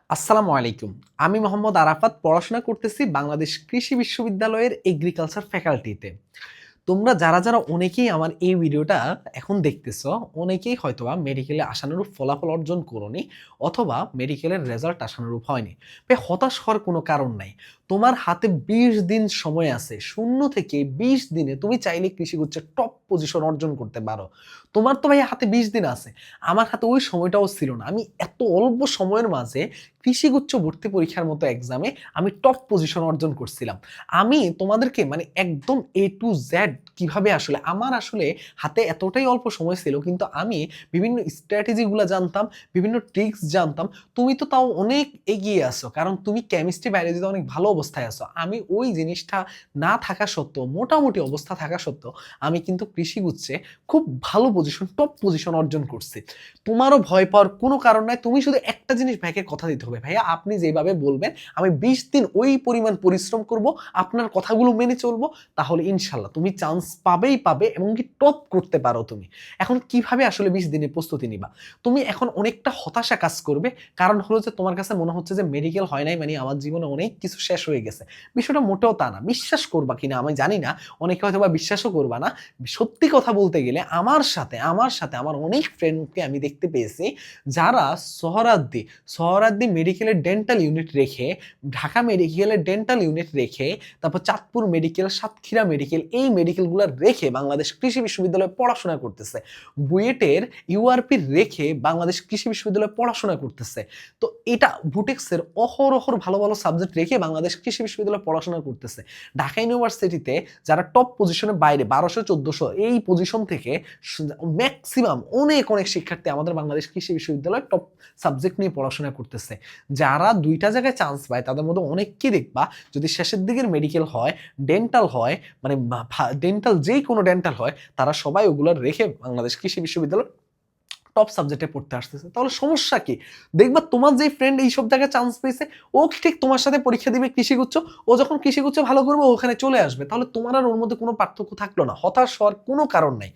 আসসালামু আলাইকুম। আমি মোহাম্মদ আরাফাত পড়াশোনা করতেছি বাংলাদেশ কৃষি বিশ্ববিদ্যালয়ের এগ্রিকালচার ফ্যাকাল্টিতে। তোমরা যারা অনেকেই আমার এই ভিডিওটা এখন দেখতেছো, অনেকেই হয়তোবা মেডিকেলে আশানুরূপ ফলাফল অর্জন করোনি অথবা মেডিকেলের রেজাল্ট আশানুরূপ হয়নি। ভাই হতাশ হওয়ার কোনো কারণ নাই। তোমার হাতে ২০ দিন সময় আছে। ০ থেকে ২০ দিনে তুমি চাইলে কৃষিগুচ্ছের টপ পজিশন অর্জন করতে পারো। তোমার তো ভাই হাতে ২০ দিন আছে। আমার হাতে ওই সময়টাও ছিল না। আমি এত অল্প সময়ের মাঝে কৃষিগুচ্ছ ভর্তি পরীক্ষার মতো এক্সামে আমি টপ পজিশন অর্জন করছিলাম। আমি তোমাদেরকে মানে একদম A to Z কিভাবে আসলে আমার আসলে হাতে এতটাই অল্প সময় ছিল, কিন্তু আমি বিভিন্ন স্ট্র্যাটেজি গুলা জানতাম, বিভিন্ন ট্রিক্স জানতাম। তুমি তো তাও অনেক এগিয়ে আছো, কারণ তুমি কেমিস্ট্রি বায়োলজিতে অনেক ভালো অবস্থায় আছো। আমি ওই জিনিসটা না থাকা সত্ত্বেও, মোটামুটি অবস্থা থাকা সত্ত্বেও আমি কিন্তু কৃষিগুচ্ছে খুব ভালো পজিশন, টপ পজিশন অর্জন করছি। তোমারও ভয় পাওয়ার কোনো কারণ নাই। তুমি শুধু একটা জিনিস ভাইকে কথা দিতে হবে, ভাইয়া আপনি যেভাবে বলবেন আমি ২০ দিন ওই পরিমাণ পরিশ্রম করব, আপনার কথাগুলো মেনে চলবো, তাহলে ইনশাল্লাহ তুমি চান্স পাবেই পাবে এবং কি টপ করতে পারো তুমি। এখন কিভাবে আসলে ২০ দিনের প্রস্তুতি নিবা? তুমি এখন অনেকটা হতাশা কাজ করবে। কারণ হলো যে তোমার কাছে মনে হচ্ছে যে মেডিকেল হয় নাই মানে আমার জীবনে অনেক কিছু শেষ হয়ে গেছে। বিষয়টা মোটেও তা না। বিশ্বাস করবা কিনা আমি জানি না, অনেকে হয়তোবা বিশ্বাসও করবা না। সত্যি কথা বলতে গেলে আমার সাথে আমার অনেক ফ্রেন্ডকে আমি দেখতে পেয়েছি যারা সোহরাওয়ার্দী মেডিকেলের ডেন্টাল ইউনিট রেখে, ঢাকা মেডিকেলের ডেন্টাল ইউনিট রেখে, তারপর চাঁদপুর মেডিকেল, সাতক্ষীরা মেডিকেল, এই মেডিকেলগুলো রেখে বাংলাদেশ কৃষি বিশ্ববিদ্যালয়ে পড়াশোনা করতেছে। বুয়েটের ইউআরপি রেখে বাংলাদেশ কৃষি বিশ্ববিদ্যালয়ে পড়াশোনা করতেছে। তো এটা বুটেক্সের অহরহ ভালো ভালো সাবজেক্ট রেখে বাংলাদেশ কৃষি বিশ্ববিদ্যালয়ে পড়াশোনা করতেছে। ঢাকা ইউনিভার্সিটিতে যারা টপ পজিশনের বাইরে ১২০০-১৪০০ এই পজিশন থেকে ম্যাক্সিমাম অনেক শিক্ষার্থী আমাদের বাংলাদেশ কৃষি বিশ্ববিদ্যালয়ে টপ সাবজেক্ট নিয়ে পড়াশোনা করতেছে। যারা ২টা জায়গায় চান্স পায় তাদের মধ্যে অনেককে দেখবা যদি শেষের দিকের মেডিকেল হয়, ডেন্টাল হয়, মানে ডেন্টাল যেই কোনো ডেন্টাল হয়, তারা সবাই ওগুলো রেখে বাংলাদেশ কৃষি বিশ্ববিদ্যালয় টপ সাবজেক্টে পড়তে আসতেছে। তাহলে সমস্যা কি? দেখবা তোমার যেই ফ্রেন্ড এইসব জায়গায় চান্স পেয়েছে, ও ঠিক তোমার সাথে পরীক্ষা দিবে কৃষিগুচ্ছ, ও যখন কৃষিগুচ্ছ ভালো করবে ওখানে চলে আসবে। তাহলে তোমার আর ওর মধ্যে কোনো পার্থক্য থাকলো না। হতাশ হওয়ার কোনো কারণ নাই।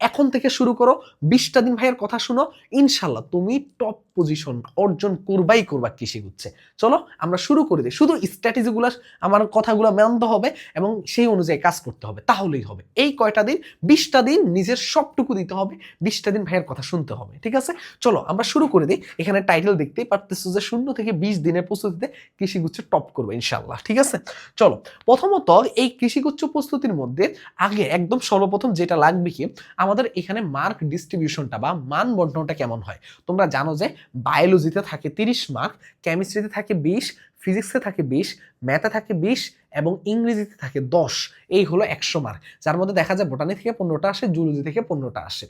এখন থেকে শুরু করো, ২০টা দিন ভাইয়ের কথা শুনো, ইনশাল্লাহ তুমি টপ পজিশন অর্জন করবা কৃষিগুচ্ছে। চলো আমরা শুরু করে দিই। শুধু স্ট্র্যাটেজিগুলো আমার কথাগুলো মানতে হবে এবং সেই অনুযায়ী কাজ করতে হবে, তাহলেই হবে। এই কয়টা দিন, ২০টা দিন নিজের সবটুকু দিতে হবে, ২০টা দিন ভাইয়ের কথা শুনতে হবে, ঠিক আছে? চলো আমরা শুরু করে দিই। এখানে টাইটেল দেখতেই পারতেছো যে ০ থেকে ২০ দিনের প্রস্তুতিতে কৃষিগুচ্ছ টপ করবে ইনশাল্লাহ, ঠিক আছে? চলো, প্রথমত এই কৃষিগুচ্ছ প্রস্তুতির মধ্যে আগে একদম সর্বপ্রথম যেটা লাগবে কি, আমাদের এখানে মার্ক ডিস্ট্রিবিউশনটা বা মান বন্টনটা কেমন হয়। তোমরা জানো যে বায়োলজিতে থাকে ৩০ মার্ক, কেমিস্ট্রিতে থাকে ২০, ফিজিক্সে থাকে ২০, ম্যাথে থাকে ২০ এবং ইংরেজিতে থাকে ১০। এই হলো ১০০ মার্ক, যার মধ্যে দেখা যায় বোটানি থেকে ১৫টা আসে, জুলজি থেকে 15টা আসে।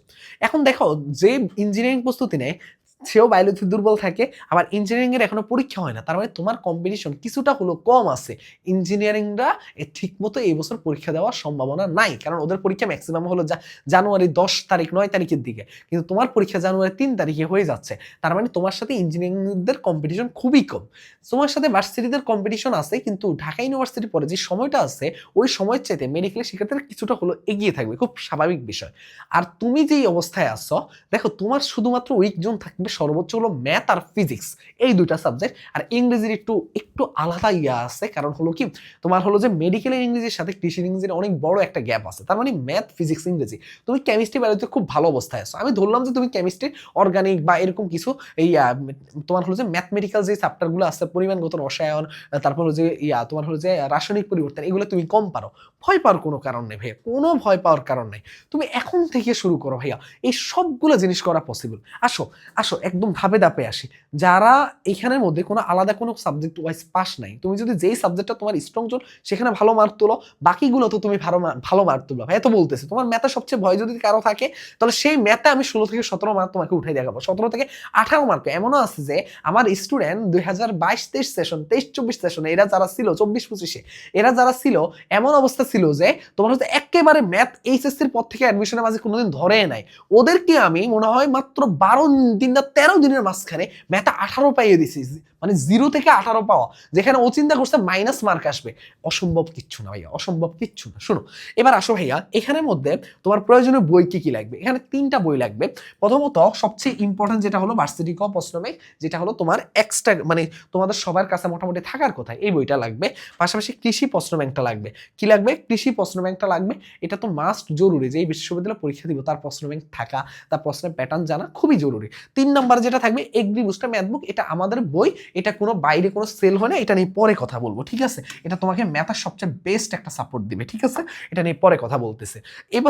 এখন দেখো, যে ইঞ্জিনিয়ারিং প্রস্তুতি নেয় সেও বায়োলজি দুর্বল থাকে, আবার ইঞ্জিনিয়ারিং এর এখনো পরীক্ষা হয় না, তার মানে তোমার কম্পিটিশন কিছুটা হলো কম আছে। ইঞ্জিনিয়ারিংরা ঠিক মতো এই বছর পরীক্ষা দেওয়ার সম্ভাবনা নাই, কারণ ওদের পরীক্ষা ম্যাক্সিমাম হলো জানুয়ারি ১০ তারিখ ৯ তারিখের দিকে, কিন্তু তোমার পরীক্ষা জানুয়ারি ৩ তারিখে হয়ে যাচ্ছে। তার মানে তোমার সাথে ইঞ্জিনিয়ারিংদের কম্পিটিশন খুবই কম। তোমার সাথে ভার্সিটিদের কম্পিটিশন আছে, কিন্তু ঢাকা ইউনিভার্সিটি পরে যে সময়টা আছে ওই সময়ের চাইতে মেডিকেলের শিক্ষার্থীরা কিছুটা হলো এগিয়ে থাকবে, খুব স্বাভাবিক বিষয়। আর তুমি যেই অবস্থায় আছো, দেখো তোমার শুধুমাত্র উইক জোন থাকবে সর্বোচ্চ হলো ম্যাথ আর ফিজিক্স, এই দুইটা সাবজেক্ট। আর ইংরেজির একটু আলাদা ইয়া আছে, কারণ হলো কি, তোমার হলো যে মেডিকেলের ইংরেজির সাথে কৃষির ইংরেজির অনেক বড় একটা গ্যাপ আছে। তার মানে ম্যাথ ফিজিক্স ইংরেজি, তুমি কেমিস্ট্রি বায়োলজিতে খুব ভালো অবস্থায় আছো। আমি ধরলাম যে তুমি কেমিস্ট্রি অর্গানিক বা এরকম কিছু এই তোমার হলো যে ম্যাথমেটিক্যাল যে চ্যাপ্টারগুলো আছে, পরিমাণগত রসায়ন, তারপর হলো যে তোমার হলো যে রাসায়নিক পরিবর্তন, এগুলো তুমি কম পারো। ভয় পাওয়ার কোনো কারণ নেই ভাইয়া, কোনো ভয় পাওয়ার কারণ নেই। তুমি এখন থেকে শুরু করো ভাইয়া, এই সবগুলো জিনিস করা পসিবল। আসো আসো একদম ধাপে ধাপে আসি। যারা এখানের মধ্যে কোনো আলাদা কোনো সাবজেক্ট ওয়াইজ পাস নাই, তুমি যদি যেই সাবজেক্টটা তোমার স্ট্রং জোন সেখানে ভালো মার্ক তোলো, বাকিগুলো তো তুমি ভালো মার্ক তুলবা। ভাই তো বলতেছে তোমার ম্যাথে সবচেয়ে ভয় যদি কারো থাকে, তাহলে সেই ম্যাথে আমি ১৬ থেকে ১৭ মার্ক তোমাকে উঠাই দেখাবো, ১৭ থেকে ১৮ মার্ক। এমনও আছে যে আমার স্টুডেন্ট ২০২২-২৩ সেশন, ২৩-২৪ সেশনে এরা যারা ছিল, ২৪-২৫-এ এরা যারা ছিল, এমন অবস্থা ছিল যে তোমার হচ্ছে একেবারে ম্যাথ এইচএসসির পর থেকে অ্যাডমিশনের মাঝে কোনোদিন ধরে নাই। ওদেরকে আমি মনে হয় মাত্র ১২ দিন না ১৩ দিনের মাঝখানে ম্যাথে ১৮ পাইয়ে দিছি। মানে 0 থেকে 18 পাওয়া, যেখানে ও চিন্তা করছে মাইনাস মার্ক আসবে, অসম্ভব কিচ্ছু না ভাইয়া, অসম্ভব কিচ্ছু না। শোনো এবার আসো ভাইয়া, এখানের মধ্যে তোমার প্রয়োজনীয় বই কি কি লাগবে? এখানে 3টা বই লাগবে। প্রথমত সবচেয়ে ইম্পর্টেন্ট যেটা হলো ভার্সিটি ক প্রশ্ন ব্যাংক, যেটা হলো তোমার এক্সট্রা মানে তোমাদের সবার কাছে মোটামুটি থাকার কথা, এই বইটা লাগবে। পাশাপাশি কৃষি প্রশ্ন ব্যাংকটা লাগবে। কি লাগবে? কৃষি প্রশ্ন ব্যাংকটা লাগবে। এটা তো মাস্ট জরুরি, যে এই বিশ্ববিদ্যালয়ে পরীক্ষা দিব তার প্রশ্ন ব্যাংক থাকা, তার প্রশ্নের প্যাটার্ন জানা খুবই জরুরি। 3 নাম্বার যেটা থাকবে এগ্রি বুস্টার ম্যাথ বুক, এটা আমাদের বই, এটা কোনো বাইরে কোনো সেল হয় না, এটা নিয়ে পরে কথা বলবো, ঠিক আছে? এটা তোমাকে ম্যাথের সবচেয়ে বেস্ট একটা সাপোর্ট দিবে, ঠিক আছে? এটা নিয়ে পরে কথা বলতেছে। এই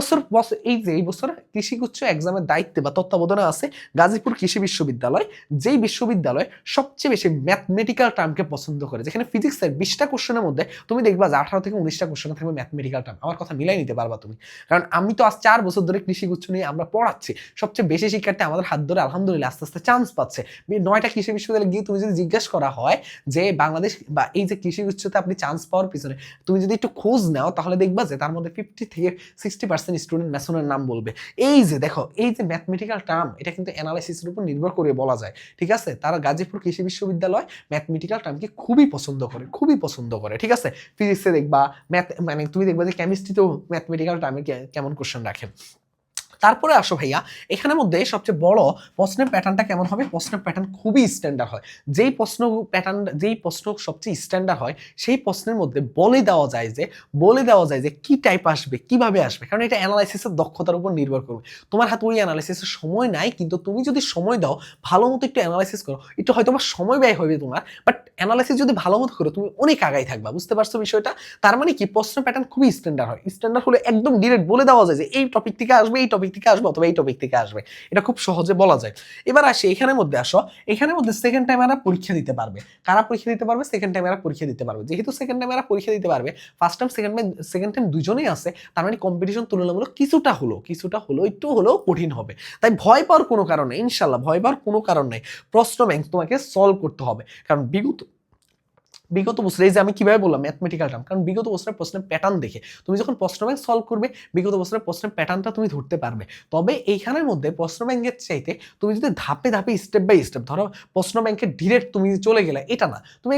বছর কৃষি গুচ্ছ এক্সামের দায়িত্বে বা তত্ত্বাবধানে আছে গাজীপুর কৃষি বিশ্ববিদ্যালয়, যেই বিশ্ববিদ্যালয় সবচেয়ে বেশি ম্যাথমেটিক্যাল টার্মকে পছন্দ করে, যেখানে ফিজিক্সের 20টা কোশ্চেনের মধ্যে তুমি দেখবা যে 18 থেকে 19টা কোশ্চেন থাকবে ম্যাথমেটিক্যাল টার্ম। আমার কথা মিলাই নিতে পারবা তুমি, কারণ আমি তো আজ 4 বছর ধরে কৃষি গুচ্ছ নিয়ে আমরা পড়াচ্ছি। সবচেয়ে বেশি শিক্ষার্থী আমাদের হাত ধরে আলহামদুলিল্লাহ আস্তে আস্তে চান্স পাচ্ছে। 9টা কৃষি বিশ্ববিদ্যালয়ে গিয়ে তুমি যদি জিজ্ঞাসা করা হয় যে বাংলাদেশ বা এই যে কৃষি গুচ্ছতে আপনি চান্স পাওয়ার পিছনে তুমি যদি একটু খোঁজ নাও, তাহলে দেখবা যে তার মধ্যে 50 থেকে 60% স্টুডেন্ট ম্যাথনের নাম বলবে। এই যে দেখো, এই যে ম্যাথমেটিক্যাল টার্ম, এটা কিন্তু অ্যানালাইসিসের উপর নির্ভর করে বলা যায়, ঠিক আছে? তারা গাজীপুর কৃষি বিশ্ববিদ্যালয় ম্যাথমেটিক্যাল টার্মকে খুবই পছন্দ করে, খুবই পছন্দ করে, ঠিক আছে? ফিজিক্সে দেখবা মানে তুমি দেখবা যে কেমিস্ট্রিতেও ম্যাথমেটিক্যাল টার্মে কেমন কোশ্চেন রাখে। তারপরে আসো ভাইয়া, এখানের মধ্যে সবচেয়ে বড় প্রশ্নের প্যাটার্নটা কেমন হবে? প্রশ্নের প্যাটার্ন খুবই স্ট্যান্ডার্ড হয়। যেই প্রশ্ন সবচেয়ে স্ট্যান্ডার্ড হয়, সেই প্রশ্নের মধ্যে বলে দেওয়া যায় যে কি টাইপ আসবে, কিভাবে আসবে, কারণ এটা অ্যানালাইসিসের দক্ষতার উপর নির্ভর করবে। তোমার হাতে ওই অ্যানালাইসিসের সময় নাই, কিন্তু তুমি যদি সময় দাও, ভালো মতো একটু অ্যানালাইসিস করো, একটু হয়তো আমার সময় ব্যয় হবে তোমার, বাট অ্যানালাইসিস যদি ভালো মতো করো তুমি অনেক আগাই থাকবা। বুঝতে পারছো বিষয়টা? তার মানে কি, প্রশ্ন প্যাটার্ন খুবই স্ট্যান্ডার্ড হয়। স্ট্যান্ডার্ড হলে একদম ডিরেক্ট বলে দেওয়া যায় যে এই টপিক থেকে আসবে, এই টপিক থেকে আসবে, অথবা এই টপিক থেকে আসবে। এটা খুব সহজে বলা যায়। এবার আসি এখানের মধ্যে, এখানের মধ্যে সেকেন্ড টাইম এরা পরীক্ষা দিতে পারবে। কারা পরীক্ষা দিতে পারবে? সেকেন্ড টাইম এরা পরীক্ষা দিতে পারবে। যেহেতু সেকেন্ড টাইম এরা পরীক্ষা দিতে পারবে, ফার্স্ট টাইম সেকেন্ড টাইম দুজনেই আছে, তার মানে কম্পিটিশন তুলনামূলক কিছুটা হলো একটু হলেও কঠিন হবে। তাই ভয় পাওয়ার কোনো কারণ নেই, ইনশাল্লাহ ভয় পাওয়ার কোনো কারণ নেই। প্রশ্ন ব্যাংক তোমাকে সলভ করতে হবে, কারণ বিগত বছরে, এই যে আমি কিভাবে বললাম ম্যাথমেটিক্যাল টার্ম, কারণ বিগত বছরের প্রশ্নের প্যাটার্ন দেখে তুমি যখন প্রশ্ন ব্যাংক সলভ করবে, বিগত বছরের প্রশ্নের প্যাটার্নটা তুমি ধরতে পারবে। তবে এইখানের মধ্যে প্রশ্ন ব্যাংকের চাইতে তুমি যদি ধাপে ধাপে স্টেপ বাই স্টেপ, ধরো প্রশ্ন ব্যাংকের ডিরেক্ট তুমি চলে গেলে, এটা না, তুমি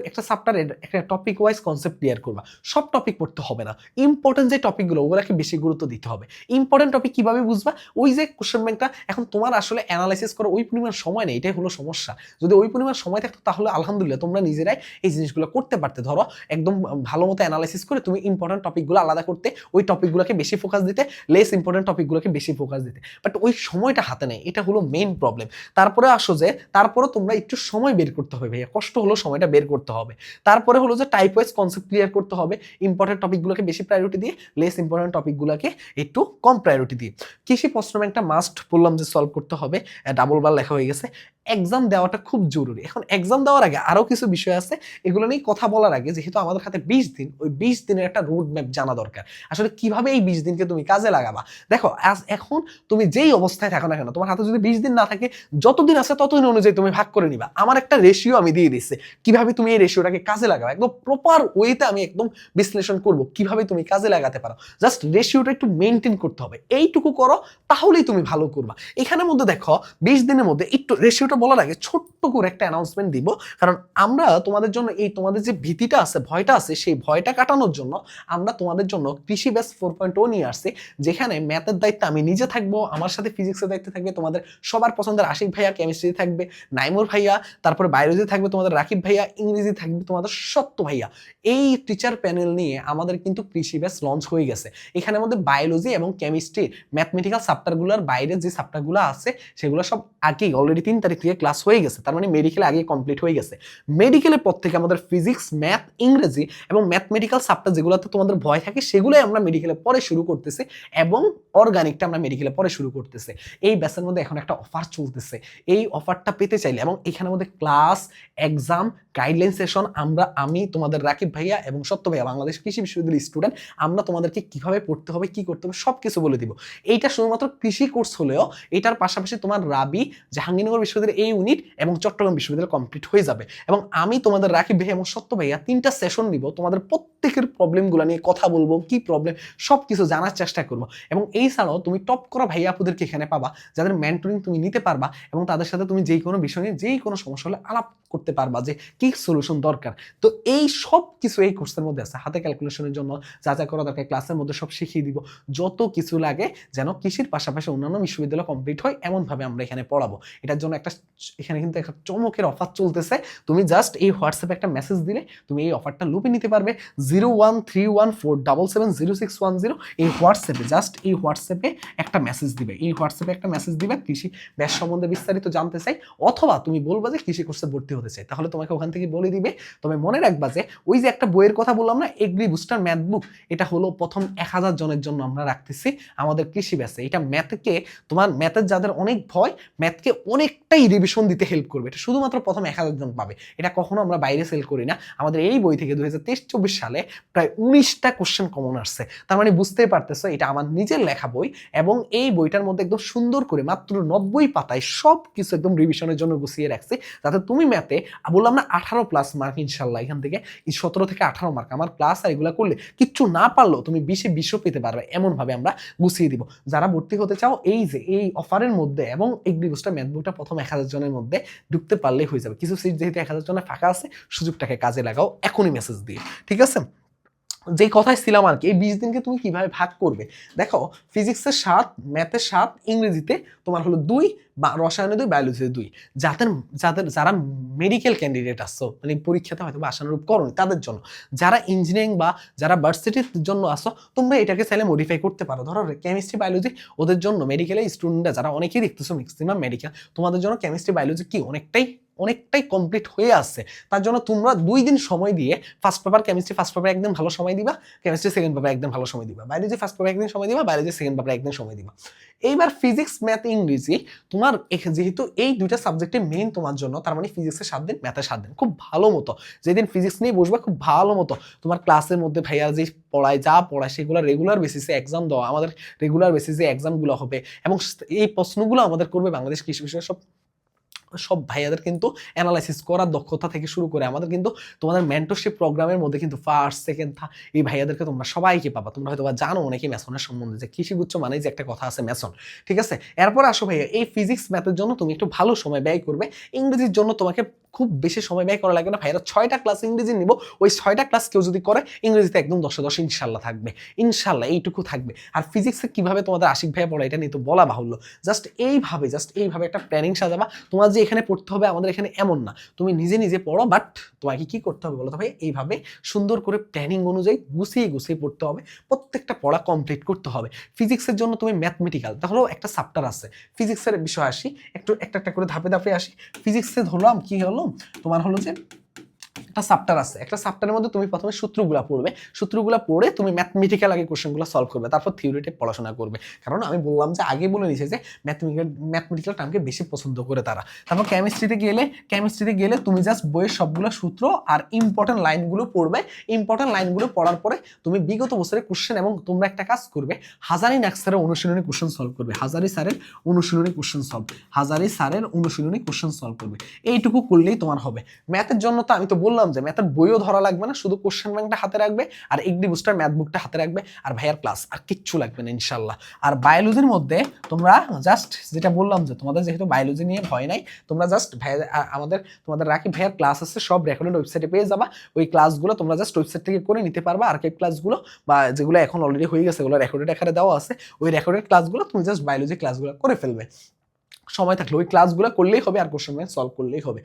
একটা চ্যাপ্টারের একটা টপিক ওয়াইজ কনসেপ্ট ক্লিয়ার করবা। সব টপিক পড়তে হবে না, ইম্পর্টেন্ট যে টপিকগুলো ওগুলোকে বেশি গুরুত্ব দিতে হবে। ইম্পর্টেন্ট টপিক কিভাবে বুঝবা? ওই যে কোশ্চেন ব্যাংকটা, এখন তোমার আসলে অ্যানালাইসিস করো ওই পরিমাণ সময় নেই, এটাই হলো সমস্যা। যদি ওই পরিমাণ সময় থাকতো, তাহলে আলহামদুলিল্লাহ তোমরা নিজেরাই এই জিনিসগুলো করতে পারতে। ধরো একদম ভালো মতো অ্যানালাইসিস করে তুমি ইম্পর্টেন্ট টপিকগুলো আলাদা করতে, ওই টপিকগুলোকে বেশি ফোকাস দিতে, লেস ইম্পর্টেন্ট টপিকগুলোকে বেশি ফোকাস দিতে, বাট ওই সময়টা হাতে নেই, এটা হলো মেইন প্রবলেম। তারপরে আসো যে তারপরে তোমরা একটু সময় বের করতে হবে ভাইয়া, কষ্ট হলো সময়টা বের করতে হবে। তারপরে হলো যে টাইপ ওয়াইজ কনসেপ্ট ক্লিয়ার করতে হবে, ইম্পর্টেন্ট টপিকগুলোকে বেশি প্রায়োরিটি দিয়ে, লেস ইম্পর্টেন্ট টপিকগুলোকে একটু কম প্রায়োরিটি দিয়ে। কৃষি প্রশ্ন ব্যাংকটা মাস্ট বললাম যে সলভ করতে হবে, ডাবল বার লেখা হয়ে গেছে। এক্সাম দেওয়াটা খুব জরুরি। এখন এক্সাম দেওয়ার আগে আরো কিছু বিষয় আছে, এগুলো নিয়ে কথা বলার আগে, যেহেতু আমাদের হাতে 20 দিন, ওই 20 দিনের একটা রোড ম্যাপ জানা দরকার। আসলে কিভাবে এই 20 দিনকে তুমি কাজে লাগাবা। দেখো এখন তুমি যেই অবস্থায় থাকো না কেন, তোমার হাতে যদি 20 দিন না থাকে, যতদিন আছে ততদিন অনুযায়ী তুমি ভাগ করে নিবা। আমার একটা রেশিও আমি দিয়ে দিচ্ছি, কিভাবে তুমি এই রেশিওটাকে কাজে লাগাবা, একদম প্রপার ওয়েতে আমি একদম বিশ্লেষণ করব কিভাবে তুমি কাজে লাগাতে পারো। জাস্ট রেশিওটা একটু মেনটেন করতে হবে, এইটুকু করো, তাহলেই তুমি ভালো করবা। এখানের মধ্যে দেখো 20 দিনের মধ্যে একটু রেশিওটা বলার আগে ছোট্ট করে একটা অ্যানাউন্সমেন্ট দিব, কারণ আমরা তোমাদের জন্য এই তোমাদের যে ভীতিটা আছে, ভয়টা আছে, সেই ভয়টা কাটানোর জন্য আমরা তোমাদের জন্য কৃষি ব্যাচ 4.0 নিয়ে আসছি, যেখানে ম্যাথের দায়িত্বে আমি নিজে থাকবো, আমার সাথে ফিজিক্সের দায়িত্বে থাকবে তোমাদের সবার পছন্দের আশিক ভাইয়া, কেমিস্ট্রি থাকবে নাইমুর ভাইয়া, তারপরে বায়োলজি থাকবে তোমাদের রাকিব ভাইয়া, ইংরেজি থাকবে তোমাদের সত্য ভাইয়া। এই টিচার প্যানেল নিয়ে আমাদের কিন্তু কৃষি ব্যাচ লঞ্চ হয়ে গেছে। এখানের মধ্যে বায়োলজি এবং কেমিস্ট্রি ম্যাথমেটিক্যাল চ্যাপ্টারগুলোর বাইরে যে চ্যাপ্টারগুলো আছে, সেগুলো সব আগেই অলরেডি 3 তারিখ থেকে ক্লাস হয়ে গেছে, তার মানে মেডিকেল আগে কমপ্লিট হয়ে গেছে। মেডিকেলের পর থেকে আমাদের ফিজিক্স, ম্যাথ, ইংরেজি এবং ম্যাথমেটিক্যাল চ্যাপ্টার যেগুলোতে তোমাদের ভয় থাকে, সেগুলোই আমরা মেডিকেলে পরে শুরু করতেছি, এবং অর্গানিকটা আমরা মেডিকেলে পরে শুরু করতেছি। এই ব্যাচের মধ্যে এখন একটা অফার চলতেছে, এই অফারটা পেতে চাইলে, এবং এখানের মধ্যে ক্লাস, এক্সাম, গাইডলাইন সেশন, আমি তোমাদের রাকিব ভাইয়া এবং সত্য ভাইয়া, বাংলাদেশ কৃষি বিশ্ববিদ্যালয়ের স্টুডেন্ট, আমরা তোমাদেরকে কিভাবে পড়তে হবে, কি করতে হবে, সবকিছু বলে দিব। এইটা শুধুমাত্র কৃষি কোর্স হলেও এটার পাশাপাশি তোমার রাবি, জাহাঙ্গীরনগর বিশ্ববিদ্যালয়ের এই ইউনিট এবং চট্টগ্রাম বিশ্ববিদ্যালয় কমপ্লিট হয়ে যাবে। এবং আমি তোমাদের রাকিব ভাইয়া এবং সত্য ভাইয়া 3টা সেশন নিব, তোমাদের প্রত্যেকের প্রবলেমগুলো নিয়ে কথা বলবো, কি প্রবলেম সবকিছু জানার চেষ্টা করবো। এবং এই ছাড়াও তুমি টপ করা ভাইয়া আপুদেরকে এখানে পাবা, যাদের মেন্টরিং তুমি নিতে পারবা, এবং তাদের সাথে তুমি যেই কোনো বিষয় নিয়ে যেই কোনো সমস্যা হলে আলাপ করতে পারবা যে কি সলিউশন দরকার। তো এই সব কিছু এই কোর্সের মধ্যে আছে। হাতে ক্যালকুলেশনের জন্য যা যা করা দরকার ক্লাসের মধ্যে সব শিখিয়ে দিব। যত কিছু লাগে যেন কৃষির পাশাপাশি অন্যান্য বিশ্ববিদ্যালয় কমপ্লিট হয় এমনভাবে আমরা এখানে পড়াবো। এটার জন্য এখানে কিন্তু একটা চমকের অফার চলতেছে। তুমি জাস্ট এই হোয়াটসঅ্যাপে একটা মেসেজ দিলে তুমি এই অফারটা লুপে নিতে পারবে। 01314770610 এই হোয়াটসঅ্যাপে জাস্ট এই হোয়াটসঅ্যাপে একটা মেসেজ দিবে। এই হোয়াটসঅ্যাপে একটা মেসেজ দিবে কৃষি ব্যাস সম্বন্ধে বিস্তারিত জানতে চাই, অথবা তুমি বলবা যে কৃষি কোর্সে ভর্তি হতে চাই, তাহলে তোমাকে ওখান থেকে বলে দিবে। তবে মনে রাখবা যে ওই যে একটা বইয়ের কথা বললাম না, এগ্রি বুস্টার ম্যাথ বুক, এটা হলো প্রথম 1000 জনের জন্য আমরা রাখতেছি আমাদের কৃষি ব্যাচে। এটা ম্যাথকে তোমার ম্যাথের যাদের অনেক ভয়, ম্যাথকে অনেকটাই রিভিশন দিতে হেল্প করবে। এটা শুধুমাত্র প্রথম 1000 জন পাবে। এটা কখনো আমরা বাইরে সেল করি না। আমাদের এই বই থেকে 2023-24 সালে প্রায় 19টা কোশ্চেন কমন আসছে। তার মানে বুঝতেই পারতেছো এটা আমার নিজের লেখা বই, এবং এই বইটার মধ্যে একদম সুন্দর করে মাত্র 90 পাতায় সব কিছু একদম রিভিশনের জন্য গুছিয়ে রাখছি, যাতে তুমি ম্যাথে বললাম না 18+ মার্ক ইনশাল্লাহ, এখান থেকে 17 থেকে 18 মার্ক আমার ক্লাস আর এগুলো করলে কিচ্ছু না পারলেও তুমি 20-এ 20ও পেতে পারবে, এমন ভাবে আমরা গুছিয়ে দিব। যারা ভর্তি হতে চাও এই যে এই অফারের মধ্যে এবং এগ্রি বুস্টার ম্যাথ বুকটা প্রথম 1000 জনের মধ্যে ঢুকতে পারলেই হয়ে যাবে। কিছু সিট যেহেতু 1000 জনের ফাঁকা আছে, সুযোগটাকে কাজে লাগাও এখনই মেসেজ দিয়ে, ঠিক আছে? যে কথায় ছিলাম আর কি, এই 20 দিনকে তুমি কিভাবে ভাগ করবে দেখো। ফিজিক্সের 7, ম্যাথের 7, ইংরেজিতে তোমার হলো 2, বা রসায়নে 2, বায়োলজিতে 2। যারা মেডিকেল ক্যান্ডিডেট আসছো, মানে পরীক্ষাতে হয়তো বা আশানুরূপ করো তাদের জন্য। যারা ইঞ্জিনিয়ারিং বা যারা ভার্সিটির জন্য আসো, তোমরা এটাকে চাইলে মডিফাই করতে পারো। ধরো কেমিস্ট্রি বায়োলজি ওদের জন্য, মেডিকেলের স্টুডেন্টরা যারা অনেকেই দেখতেছো ম্যাক্সিমাম মেডিকেল, তোমাদের জন্য কেমিস্ট্রি বায়োলজি কি অনেকটাই কমপ্লিট হয়ে আসছে। তার জন্য তোমরা 2 দিন সময় দিয়ে first paper chemistry first paper একদম ভালো সময় দিবা, কেমিস্ট্রি সেকেন্ড পেপার একদম ভালো সময় দিবা, বায়োলজি ফার্স্ট পেপার একদিন সময় দিবা, বায়োলজি সেকেন্ড পেপার একদিন সময় দিবা। এইবার ফিজিক্স, ম্যাথ, ইংরেজি তোমার যেহেতু এই দুইটা সাবজেক্টে মেইন তোমার জন্য, তার মানে ফিজিক্সের 7 দিন, ম্যাথের 7 দিন খুব ভালো মতো যেদিন ফিজিক্স নিয়ে বসবা খুব ভালো মতো তোমার ক্লাসের মধ্যে ভাইয়া যে পড়ায় যা পড়ায় সেগুলো রেগুলার বেসিসে এক্সাম দেওয়া, আমাদের রেগুলার বেসিসে এক্সামগুলো হবে, এবং এই প্রশ্নগুলো আমাদের করবে বাংলাদেশ কৃষি বিষয়ের সব ভাইয়াদের কিন্তু অ্যানালাইসিস করার দক্ষতা থেকে শুরু করে আমাদের কিন্তু তোমাদের মেন্টরশিপ প্রোগ্রামের মধ্যে কিন্তু ফার্স্ট, সেকেন্ড, এই ভাইয়াদেরকে তোমরা সবাইকে পাবা। তোমরা হয়তো বা জানো অনেকেই মেসনের সম্বন্ধে যে কৃষিগুচ্ছ মানে যে একটা কথা আছে মেসন, ঠিক আছে? এরপর আসো ভাইয়া, এই ফিজিক্স ম্যাথের জন্য তুমি একটু ভালো সময় ব্যয় করবে। ইংরেজির জন্য তোমাকে খুব বেশি সময় ব্যয় করা লাগবে না ভাইয়ারা, 6টা ক্লাস ইংরেজি নিব, ওই 6টা ক্লাস কেউ যদি করে ইংরেজিতে একদম 10-10 ইনশাল্লাহ থাকবে, ইনশাল্লাহ এইটুকু থাকবে। আর ফিজিক্সে কিভাবে তোমাদের আশিক ভাইয়া পড়া এটা নিয়ে তো বলা বাহুল্য। জাস্ট এইভাবে একটা প্ল্যানিং সাজাবা। তোমার যে এখানে পড়তে হবে আমাদের এখানে এমন না, তুমি নিজে নিজে পড়ো, বাট তোমাকে কি করতে হবে বলো তো ভাই, এইভাবে সুন্দর করে প্ল্যানিং অনুযায়ী গুছিয়ে পড়তে হবে, প্রত্যেকটা পড়া কমপ্লিট করতে হবে। ফিজিক্সের জন্য তুমি ম্যাথমেটিক্যাল, তাহলেও একটা চ্যাপ্টার আছে ফিজিক্সের বিষয়, আসি একটু একটা করে ধাপে আসি। ফিজিক্সে ধরলাম কি হলো তোমার হলো যে একটা চ্যাপ্টার আছে, একটা চ্যাপ্টারের মধ্যে তুমি প্রথমে সূত্রগুলো পড়বে, সূত্রগুলো পড়ে তুমি ম্যাথমেটিক্যাল আগে কোশ্চেনগুলো সলভ করবে, তারপর থিওরিটিক পড়াশোনা করবে। কারণ আমি বললাম যে আগে বলে নিয়েছে যে ম্যাথমেটিক্যাল টার্মকে বেশি পছন্দ করে তারা। তারপর কেমিস্ট্রিতে গেলে তুমি জাস্ট বইয়ের সবগুলো সূত্র আর ইম্পর্টেন্ট লাইনগুলো পড়বে। ইম্পর্টেন্ট লাইনগুলো পড়ার পরে তুমি বিগত বছরের কোশ্চেন, এবং তোমরা একটা কাজ করবে, হাজারি নাক্সারের অনুশীলনী কোশ্চেন সলভ করবে, হাজারি স্যারের অনুশীলনী কোশ্চেন সলভ করবে। এইটুকু করলেই তোমার হবে। ম্যাথের জন্য তো আমি তো বললাম যে ম্যাথের বইও ধরা লাগবে না, শুধু কোশ্চেন ব্যাংকটা হাতে রাখবে আর এগ্রি বুস্টার ম্যাথ বুকটা হাতে রাখবে, আর ভাইয়ার ক্লাস, আর কিচ্ছু লাগবে না ইনশাল্লাহ। আর বায়োলজির মধ্যে তোমরা জাস্ট যেটা বললাম যে তোমাদের যেহেতু বায়োলজি নিয়ে ভয় নাই, তোমরা জাস্ট তোমাদের রাকিব ভাইয়ার ক্লাস আছে, সব রেকর্ডেড ওয়েবসাইটে পেয়ে যাবা। ওই ক্লাসগুলো তোমরা জাস্ট ওয়েবসাইট থেকে করে নিতে পারবা। আর্কাইভ ক্লাসগুলো বা যেগুলো এখন অলরেডি হয়ে গেছে ওগুলো রেকর্ডেড আকারে দেওয়া আছে, ওই রেকর্ডেড ক্লাসগুলো তুমি জাস্ট বায়োলজি ক্লাসগুলো করে ফেলবে। সময় থাকলে ওই ক্লাসগুলো করলেই হবে, আর কোশ্চেন ব্যাংক সলভ করলেই হবে।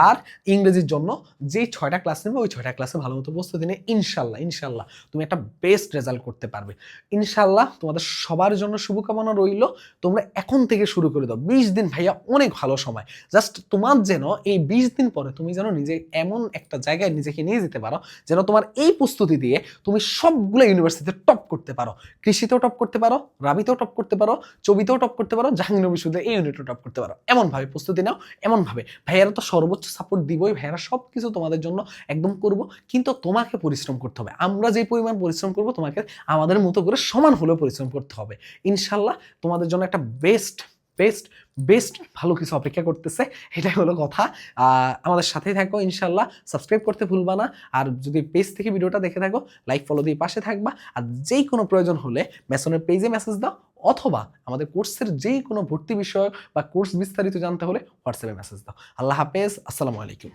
আর ইংরেজির জন্য যে 6টা ক্লাস নেবে ওই 6টা ক্লাসে ভালো মতো প্রস্তুতি নিয়ে ইনশাল্লাহ তুমি একটা বেস্ট রেজাল্ট করতে পারবে ইনশাল্লাহ। তোমাদের সবার জন্য শুভকামনা রইল। তোমরা এখন থেকে শুরু করে দাও। 20 দিন ভাইয়া অনেক ভালো সময়। জাস্ট তোমার যেন এই 20 দিন পরে তুমি যেন নিজে এমন একটা জায়গায় নিজেকে নিয়ে যেতে পারো যেন তোমার এই প্রস্তুতি দিয়ে তুমি সবগুলো ইউনিভার্সিটিতে টপ করতে পারো। কৃষিতেও টপ করতে পারো, রাবিতেও টপ করতে পারো, চবিতেও টপ করতে পারো, জাহাঙ্গীরনগর বিশ্ববিদ্যালয়ে এই ইউনিটও টপ করতে পারো। এমনভাবে প্রস্তুতি নাও, এমনভাবে ভাইয়ারা তো সর্বোচ্চ সাপোর্ট দিবই, ভাইয়ারা সব কিছু তোমাদের জন্য একদম করব, কিন্তু তোমাকে পরিশ্রম করতে হবে। আমরা যে পরিমাণ পরিশ্রম করব তোমাকে আমাদের মতো করে সমান হলেও পরিশ্রম করতে হবে ইনশাল্লাহ। তোমাদের জন্য একটা বেস্ট ভালো কিছু অপেক্ষা করতেছে, এটাই হলো কথা। আমাদের সাথেই থাকো ইনশাল্লাহ, সাবস্ক্রাইব করতে ভুলবা না। আর যদি পেজ থেকে ভিডিওটা দেখে থাকো লাইক ফলো দিয়ে পাশে থাকবা। আর যেই কোনো প্রয়োজন হলে মেসনের পেজে মেসেজ দাও, অথবা আমাদের কোর্সের যেই কোনো ভর্তি বিষয় বা কোর্স বিস্তারিত জানতে হলে হোয়াটসঅ্যাপে মেসেজ দাও। আল্লাহ হাফেজ, আসসালামু আলাইকুম।